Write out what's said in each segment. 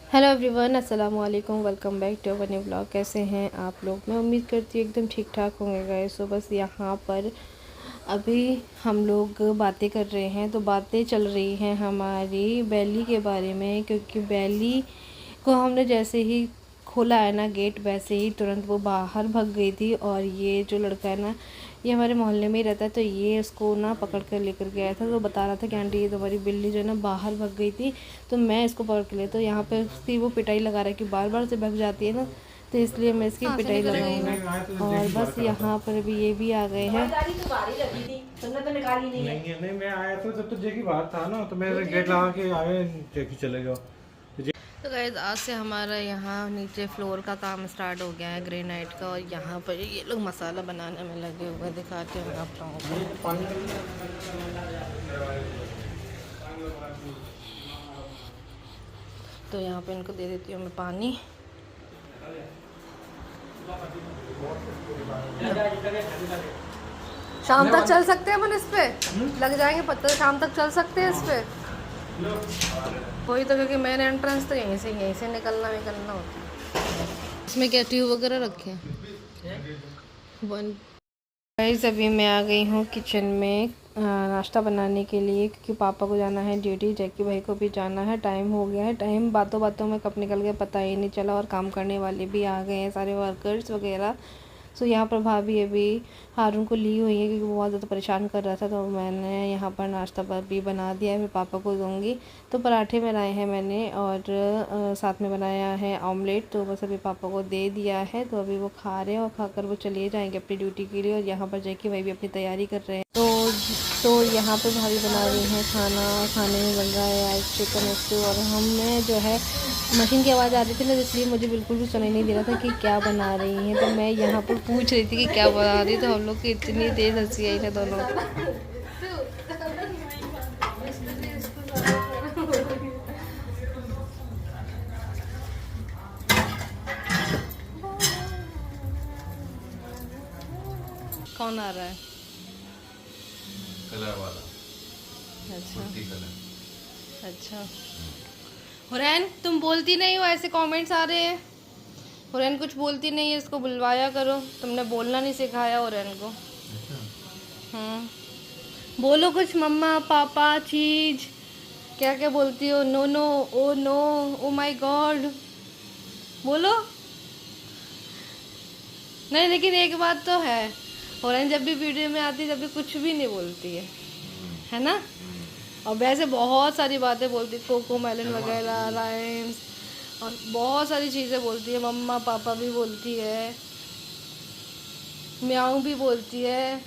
Hello everyone, अस्सलाम वालेकुम। Welcome back to our new blog. कैसे हैं आप लोग? मैं उम्मीद करती हूँ एकदम ठीक ठाक होंगे गाइस। सो बस यहाँ पर अभी हम लोग बातें कर रहे हैं, तो बातें चल रही हैं हमारी बेली के बारे में, क्योंकि बेली को हमने जैसे ही खोला है ना गेट, वैसे ही तुरंत वो बाहर भाग गई थी। और ये जो लड़का है ना, ये हमारे मोहल्ले में ही रहता है, तो ये उसको ना पकड़ कर लेकर गया था। तो बता रहा था कि आंटी ये तुम्हारी बिल्ली जो है ना बाहर भाग गई थी, तो मैं इसको पकड़ के ले। तो यहाँ पे उसकी वो पिटाई लगा रहा है कि बार बार से भाग जाती है ना, तो इसलिए मैं इसकी पिटाई लगाऊंगा। और बस यहाँ पर भी ये भी आ गए हैं। नहीं मैं आया था जब तो जेकी बाहर था ना, तो मैं गेट लगा के आया, जेकी चले गया। तो गाइस आज से हमारा यहाँ नीचे फ्लोर का काम स्टार्ट हो गया है ग्रेनाइट का, और यहाँ पर ये लोग मसाला बनाने में लगे हुए, दिखाते हैं आप लोगों को। तो यहाँ पे इनको दे देती हूँ मैं पानी। शाम तक चल सकते हैं अपन इस पे, लग जाएंगे पत्थर, शाम तक चल सकते हैं इस पे। वही तो, क्योंकि मेन एंट्रेंस तो यहीं से निकलना होता है। इसमें क्या ट्यूब वगैरह रखे हैं। गाइस अभी मैं आ गई हूँ किचन में नाश्ता बनाने के लिए, क्योंकि पापा को जाना है ड्यूटी, जैकी भाई को भी जाना है। टाइम हो गया है, टाइम बातों बातों में कब निकल गया पता ही नहीं चला। और काम करने वाले भी आ गए हैं, सारे वर्कर्स वगैरह। सो यहाँ पर भाभी अभी हारून को ली हुई है, क्योंकि वो बहुत ज़्यादा परेशान कर रहा था। तो मैंने यहाँ पर नाश्ता भी बना दिया है, मैं पापा को दूँगी। तो पराठे बनाए हैं मैंने, और साथ में बनाया है ऑमलेट। तो बस अभी पापा को दे दिया है, तो अभी वो खा रहे हैं, और खाकर वो चले जाएंगे अपनी ड्यूटी के लिए। और यहाँ पर जैकी भाई भी अपनी तैयारी कर रहे हैं। तो यहाँ पे भाभी बना रही हैं खाना। खाने में बन रहा है आज चिकन स्टू। और हमें जो है मशीन की आवाज़ आ रही थी ना, इसलिए मुझे बिल्कुल भी सुनाई नहीं दे रहा था कि क्या बना रही हैं। तो मैं यहाँ पर पूछ रही थी कि क्या बना रही, तो हम लोग की इतनी तेज़ हंसी आई ना दोनों को। कौन आ रहा है? कलर वाला। अच्छा कलर। अच्छा। हुरैन तुम बोलती नहीं हो, ऐसे कमेंट्स आ रहे हैं। हुरैन कुछ बोलती नहीं है, इसको बुलवाया करो। तुमने बोलना नहीं सिखाया हुरैन को। बोलो कुछ, मम्मा पापा चीज, क्या क्या बोलती हो? No no, oh no, oh my god, बोलो। नहीं, लेकिन एक बात तो है, हुरैन जब भी वीडियो में आती है जब भी कुछ भी नहीं बोलती है ना। और वैसे बहुत सारी बातें बोलती है, कोको मेलन वगैरह, राइम्स, और बहुत सारी चीज़ें बोलती है। मम्मा पापा भी बोलती है, म्याऊं भी बोलती है।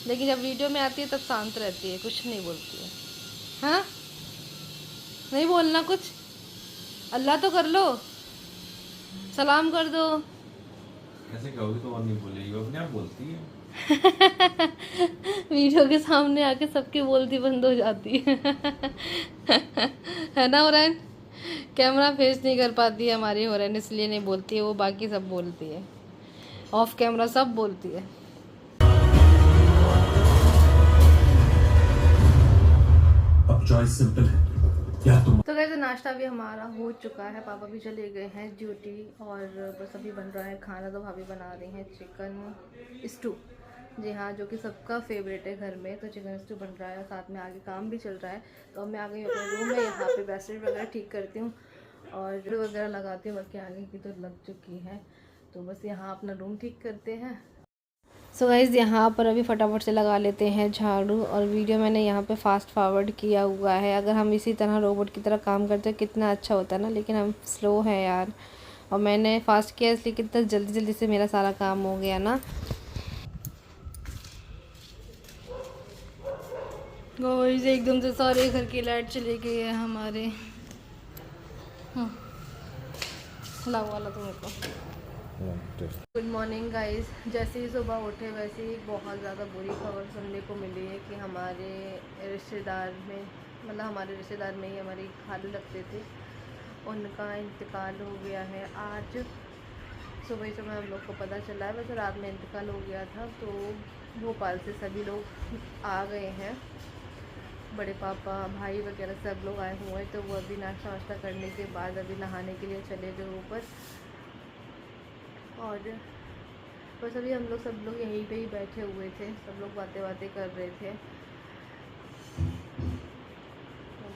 लेकिन जब वीडियो में आती है तब शांत रहती है, कुछ नहीं बोलती है। हाँ, नहीं बोलना कुछ। अल्लाह तो कर लो, सलाम कर दो। ऐसे कहोगे तो और नहीं बोलेगी, वो अपने आप बोलती है। वीडियो के सामने आके सबकी बोलती बंद हो जाती है। है ना हुरैन? कैमरा फेस नहीं कर पाती है हमारी हुरैन, इसलिए नहीं बोलती है वो, बाकी सब बोलती है, ऑफ कैमरा सब बोलती है। अब चॉइस सिंपल है, या तुम। तो कहते नाश्ता भी हमारा हो चुका है, पापा भी चले गए हैं ड्यूटी, और बस अभी बन रहा है खाना। तो भाभी बना रही हैं चिकन स्टू, जी हाँ, जो कि सबका फेवरेट है घर में। तो चिकन स्टू बन रहा है, साथ में आगे काम भी चल रहा है। तो अब मैं आ गई हूँ अपने रूम में, यहाँ पे बेडशीट वगैरह ठीक करती हूँ और झाड़ू वगैरह लगाती हूँ, बल्कि आगे की तो लग चुकी है। तो बस यहाँ अपना रूम ठीक करते हैं। सो गाइज़ यहाँ पर अभी फटाफट से लगा लेते हैं झाड़ू। और वीडियो मैंने यहाँ पे फास्ट फॉरवर्ड किया हुआ है। अगर हम इसी तरह रोबोट की तरह काम करते कितना अच्छा होता ना, लेकिन हम स्लो है यार। और मैंने फास्ट किया इसलिए कितना जल्दी जल्दी से मेरा सारा काम हो गया ना। गाइस एकदम से सारे घर की लाइट चली गई है हमारे। लाओ वाला तो मेरे को। Good morning guys. जैसे ही सुबह उठे वैसे ही बहुत ज़्यादा बुरी खबर सुनने को मिली है कि हमारे रिश्तेदार में, मतलब हमारे रिश्तेदार में ही हमारी खाली लगते थे, उनका इंतकाल हो गया है। आज सुबह सुबह हम लोग को पता चला है, वैसे रात में इंतकाल हो गया था। तो भोपाल से सभी लोग आ गए हैं बड़े पापा भाई वगैरह सब लोग आए हुए हैं। तो वो अभी नाश्ता वाश्ता करने के बाद अभी नहाने के लिए चले गए ऊपर। और बस अभी हम लोग सब लोग यहीं पे ही बैठे हुए थे, सब लोग बातें कर रहे थे।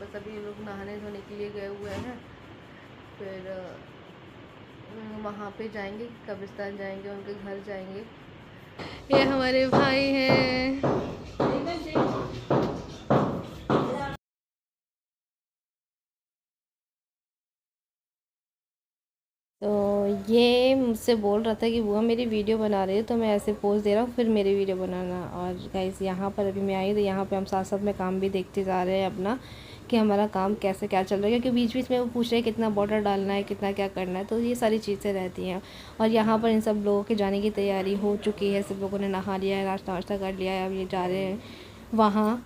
बस अभी ये लोग नहाने धोने के लिए गए हुए हैं, फिर वहाँ पे जाएंगे, कब्रिस्तान जाएंगे, उनके घर जाएंगे। ये हमारे भाई हैं। तो ये मुझसे बोल रहा था कि बुआ मेरी वीडियो बना रही है, तो मैं ऐसे पोज दे रहा हूँ, फिर मेरी वीडियो बनाना। और गाइस यहाँ पर अभी मैं आई, तो यहाँ पे हम साथ साथ में काम भी देखते जा रहे हैं अपना, कि हमारा काम कैसे क्या चल रहा है। क्योंकि बीच बीच में वो पूछ रहे हैं कितना बॉर्डर डालना है, कितना क्या करना है, तो ये सारी चीज़ें रहती हैं। और यहाँ पर इन सब लोगों के जाने की तैयारी हो चुकी है, सब लोगों ने नहा लिया है, नाश्ता वाश्ता कर लिया है, अब ये जा रहे हैं वहाँ।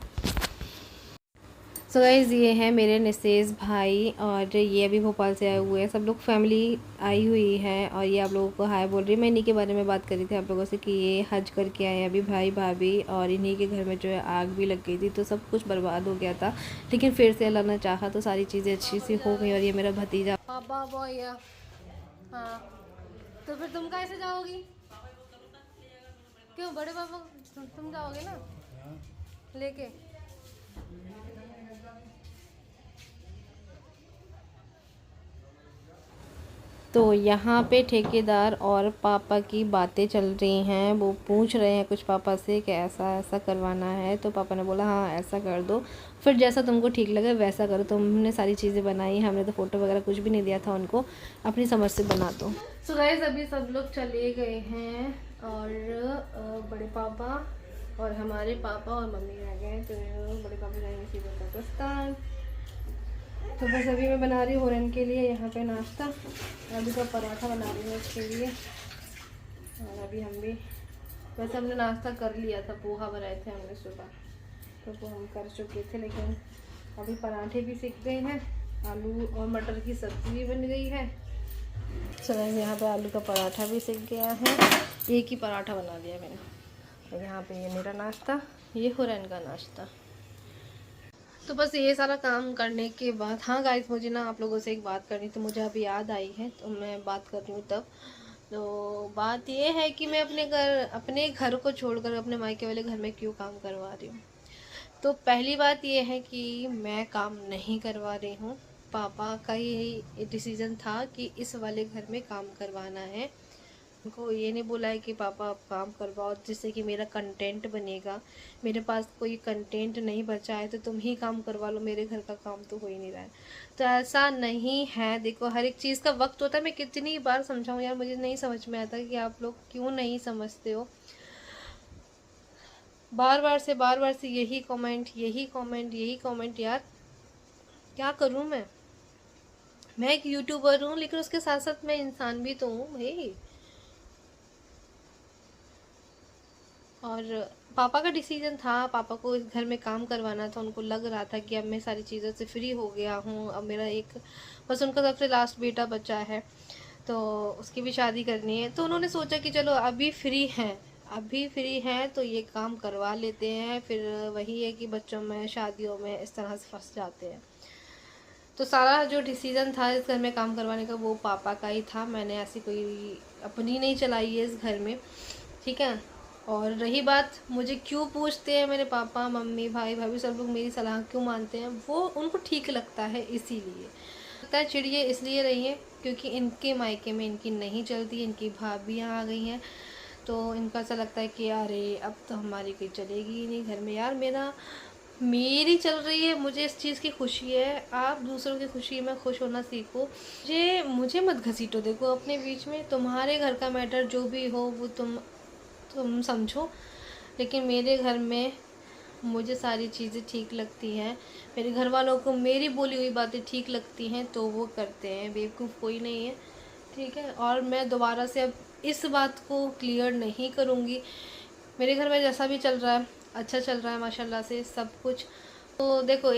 सो गाइस ये हैं मेरे निसेस भाई, और ये अभी भोपाल से आए हुए हैं, सब लोग फैमिली आई हुई है। और ये आप लोगों को हाय बोल रही है। मैं इन्हीं के बारे में बात कर रही थी आप लोगों से कि ये हज करके आए हैं अभी भाई भाभी, और इन्हीं के घर में जो है आग भी लग गई थी, तो सब कुछ बर्बाद हो गया था। लेकिन फिर से अल्लाह ने चाहा तो सारी चीज़ें अच्छी सी हो गई। और ये मेरा भतीजा पापा बॉय। हाँ, तो फिर तुम कैसे जाओगी? क्यों बड़े पापा तुम जाओगे ना लेके? तो यहाँ पे ठेकेदार और पापा की बातें चल रही हैं। वो पूछ रहे हैं कुछ पापा से कि ऐसा ऐसा करवाना है, तो पापा ने बोला हाँ ऐसा कर दो, फिर जैसा तुमको ठीक लगे वैसा करो। तो हमने सारी चीज़ें बनाई, हमने तो फ़ोटो वगैरह कुछ भी नहीं दिया था उनको, अपनी समझ से बना दो। सो गाइस अभी सब लोग चले गए हैं, और बड़े पापा और हमारे पापा और मम्मी रह गए। तो बड़े पापा जाएंगे सीधे कब्रिस्तान। तो बस अभी मैं बना रही हूँ हुरन के लिए यहाँ पे नाश्ता, आलू का पराठा बना रही हूँ उसके लिए। और अभी हम भी वैसे हमने नाश्ता कर लिया था, पोहा बनाए थे हमने सुबह, तो वो हम कर चुके थे। लेकिन अभी पराठे भी सीख गए हैं, आलू और मटर की सब्ज़ी भी बन गई है। चलो यहाँ पे आलू का पराठा भी सीख गया है, एक ही पराठा बना दिया मैंने। तो यहाँ पे ये मेरा नाश्ता, ये हुरन का नाश्ता। तो बस ये सारा काम करने के बाद, हाँ गाइस मुझे ना आप लोगों से एक बात करनी, तो मुझे अभी याद आई है, तो मैं बात कर रही हूँ तब। तो बात ये है कि मैं अपने घर को छोड़कर अपने मायके वाले घर में क्यों काम करवा रही हूँ। तो पहली बात ये है कि मैं काम नहीं करवा रही हूँ, पापा का ही डिसीज़न था कि इस वाले घर में काम करवाना है। उनको ये नहीं बोला है कि पापा आप काम करवाओ जिससे कि मेरा कंटेंट बनेगा, मेरे पास कोई कंटेंट नहीं बचा है तो तुम ही काम करवा लो, मेरे घर का काम तो हो ही नहीं रहा है। तो ऐसा नहीं है। देखो हर एक चीज़ का वक्त होता है। मैं कितनी बार समझाऊँ यार, मुझे नहीं समझ में आता कि आप लोग क्यों नहीं समझते हो। बार बार से यही कमेंट यार क्या करूँ मैं एक यूट्यूबर हूँ, लेकिन उसके साथ साथ मैं इंसान भी तो हूँ भाई। और पापा का डिसीजन था, पापा को इस घर में काम करवाना था। उनको लग रहा था कि अब मैं सारी चीज़ों से फ्री हो गया हूँ, अब मेरा एक बस उनका सबसे लास्ट बेटा बचा है, तो उसकी भी शादी करनी है। तो उन्होंने सोचा कि चलो अभी फ्री हैं तो ये काम करवा लेते हैं। फिर वही है कि बच्चों में शादियों में इस तरह से फंस जाते हैं। तो सारा जो डिसीज़न था इस घर में काम करवाने का वो पापा का ही था। मैंने ऐसी कोई अपनी नहीं चलाई है इस घर में, ठीक है। और रही बात मुझे क्यों पूछते हैं मेरे पापा मम्मी भाई भाभी सब लोग मेरी सलाह क्यों मानते हैं, वो उनको ठीक लगता है, इसीलिए लगता है। चिड़िए इसलिए रही है क्योंकि इनके मायके में इनकी नहीं चलती, इनकी भाभियाँ आ गई हैं, तो इनका ऐसा लगता है कि अरे अब तो हमारी कोई चलेगी ही नहीं घर में। यार मेरी चल रही है, मुझे इस चीज़ की खुशी है। आप दूसरों की खुशी में खुश होना सीखो। मुझे मत घसीटो। देखो अपने बीच में तुम्हारे घर का मैटर जो भी हो वो तुम समझो, लेकिन मेरे घर में मुझे सारी चीज़ें ठीक लगती हैं। मेरे घर वालों को मेरी बोली हुई बातें ठीक लगती हैं तो वो करते हैं, बेवकूफ़ कोई नहीं है, ठीक है। और मैं दोबारा से अब इस बात को क्लियर नहीं करूँगी। मेरे घर में जैसा भी चल रहा है अच्छा चल रहा है माशाल्लाह से सब कुछ। तो देखो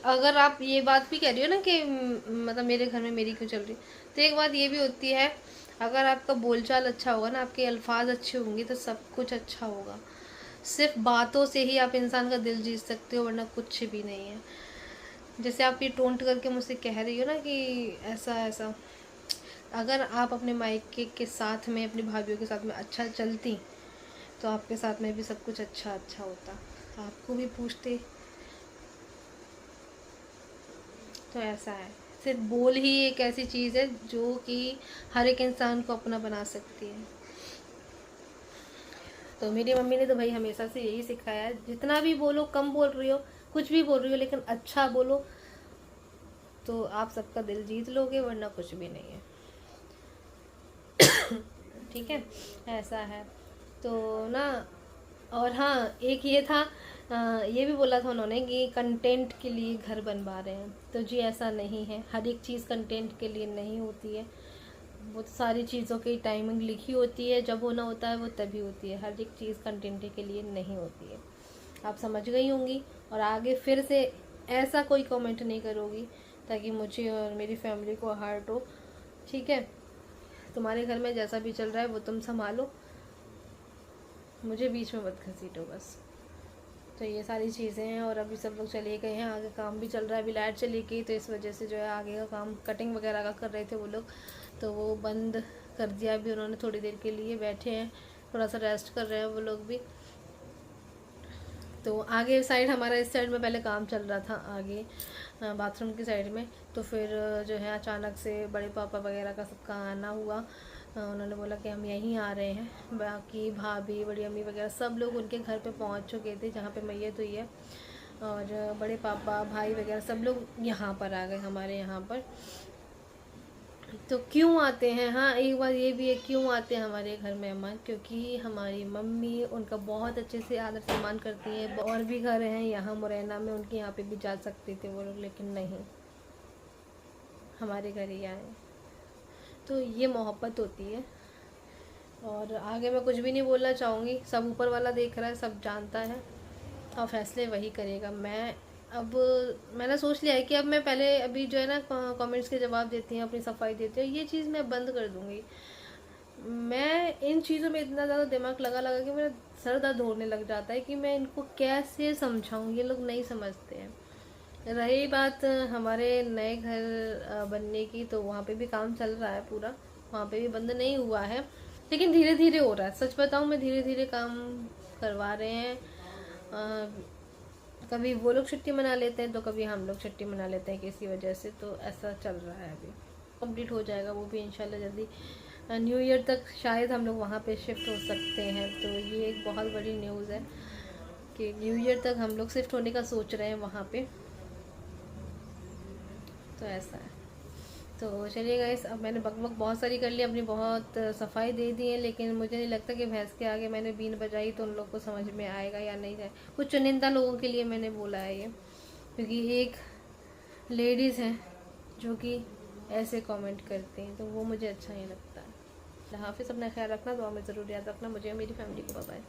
अगर आप ये बात भी कह रही हो ना कि मतलब मेरे घर में मेरी क्यों चल रही, तो एक बात ये भी होती है, अगर आपका बोलचाल अच्छा होगा ना, आपके अल्फाज अच्छे होंगे तो सब कुछ अच्छा होगा। सिर्फ बातों से ही आप इंसान का दिल जीत सकते हो, वरना कुछ भी नहीं है। जैसे आप ये टोंट करके मुझसे कह रही हो ना कि ऐसा ऐसा, अगर आप अपने मायके के साथ में, अपनी भाभीियों के साथ में अच्छा चलती, तो आपके साथ में भी सब कुछ अच्छा अच्छा होता, आपको भी पूछते। तो ऐसा है, सिर्फ बोल ही एक ऐसी चीज़ है जो कि हर एक इंसान को अपना बना सकती है। तो मेरी मम्मी ने तो भाई हमेशा से यही सिखाया है, जितना भी बोलो, कम बोल रही हो, कुछ भी बोल रही हो, लेकिन अच्छा बोलो तो आप सबका दिल जीत लोगे, वरना कुछ भी नहीं है। ठीक है, ऐसा है। तो ना, और हाँ एक ये था, ये भी बोला था उन्होंने कि कंटेंट के लिए घर बनवा रहे हैं, तो जी ऐसा नहीं है। हर एक चीज़ कंटेंट के लिए नहीं होती है, बहुत सारी चीज़ों की टाइमिंग लिखी होती है, जब होना होता है वो तभी होती है। हर एक चीज़ कंटेंट के लिए नहीं होती है, आप समझ गई होंगी। और आगे फिर से ऐसा कोई कमेंट नहीं करोगी, ताकि मुझे और मेरी फैमिली को हर्ट हो। ठीक है, तुम्हारे घर में जैसा भी चल रहा है वो तुम संभालो, मुझे बीच में मत घसीटो बस। तो ये सारी चीज़ें हैं। और अभी सब लोग चले गए हैं, आगे काम भी चल रहा है। अभी लाइट चली गई तो इस वजह से जो है आगे का काम, कटिंग वगैरह का कर रहे थे वो लोग, तो वो बंद कर दिया अभी उन्होंने। थोड़ी देर के लिए बैठे हैं, थोड़ा सा रेस्ट कर रहे हैं वो लोग भी। तो आगे साइड, हमारा इस साइड में पहले काम चल रहा था, आगे बाथरूम की साइड में। तो फिर जो है अचानक से बड़े पापा वगैरह का सबका आना हुआ। उन्होंने बोला कि हम यहीं आ रहे हैं। बाकी भाभी, बड़ी अम्मी वगैरह सब लोग उनके घर पे पहुंच चुके थे, जहाँ पे मैयत हुई है। और बड़े पापा, भाई वगैरह सब लोग यहाँ पर आ गए, हमारे यहाँ पर। तो क्यों आते हैं, हाँ एक बार ये भी है, क्यों आते हैं हमारे घर मेहमान, क्योंकि हमारी मम्मी उनका बहुत अच्छे से आदर सम्मान करती है। और भी घर हैं यहाँ मुरैना में, उनके यहाँ पे भी जा सकते थे वो लोग, लेकिन नहीं, हमारे घर ही आए। तो ये मोहब्बत होती है। और आगे मैं कुछ भी नहीं बोलना चाहूँगी, सब ऊपर वाला देख रहा है, सब जानता है, और फैसले वही करेगा। मैंने सोच लिया है कि अब मैं पहले, अभी जो है ना कमेंट्स के जवाब देती हैं, अपनी सफाई देती हैं, ये चीज़ मैं बंद कर दूँगी। मैं इन चीज़ों में इतना ज़्यादा दिमाग लगा लगा कि मेरा सर दर्द होने लग जाता है कि मैं इनको कैसे समझाऊँ, ये लोग नहीं समझते हैं। रही बात हमारे नए घर बनने की, तो वहाँ पे भी काम चल रहा है पूरा, वहाँ पे भी बंद नहीं हुआ है, लेकिन धीरे धीरे हो रहा है। सच बताऊँ, मैं धीरे धीरे काम करवा रहे हैं। कभी वो लोग छुट्टी मना लेते हैं, तो कभी हम लोग छुट्टी मना लेते हैं किसी वजह से, तो ऐसा चल रहा है। अभी कंप्लीट हो जाएगा वो भी इंशाल्लाह जल्दी। न्यू ईयर तक शायद हम लोग वहाँ पे शिफ्ट हो सकते हैं। तो ये एक बहुत बड़ी न्यूज़ है कि न्यू ईयर तक हम लोग शिफ्ट होने का सोच रहे हैं वहाँ पे। तो ऐसा है। तो चलिए गाइस, अब मैंने बकबक बहुत सारी कर ली, अपनी बहुत सफाई दे दी है, लेकिन मुझे नहीं लगता कि भैंस के आगे मैंने बीन बजाई तो उन लोग को समझ में आएगा या नहीं जाए। कुछ चुनिंदा लोगों के लिए मैंने बोला है ये, क्योंकि एक लेडीज़ हैं जो कि ऐसे कमेंट करती हैं, तो वो मुझे अच्छा नहीं लगता है। हाफिज़, अपना ख्याल रखना, दुआ में ज़रूर याद रखना मुझे और मेरी फैमिली को। Bye bye.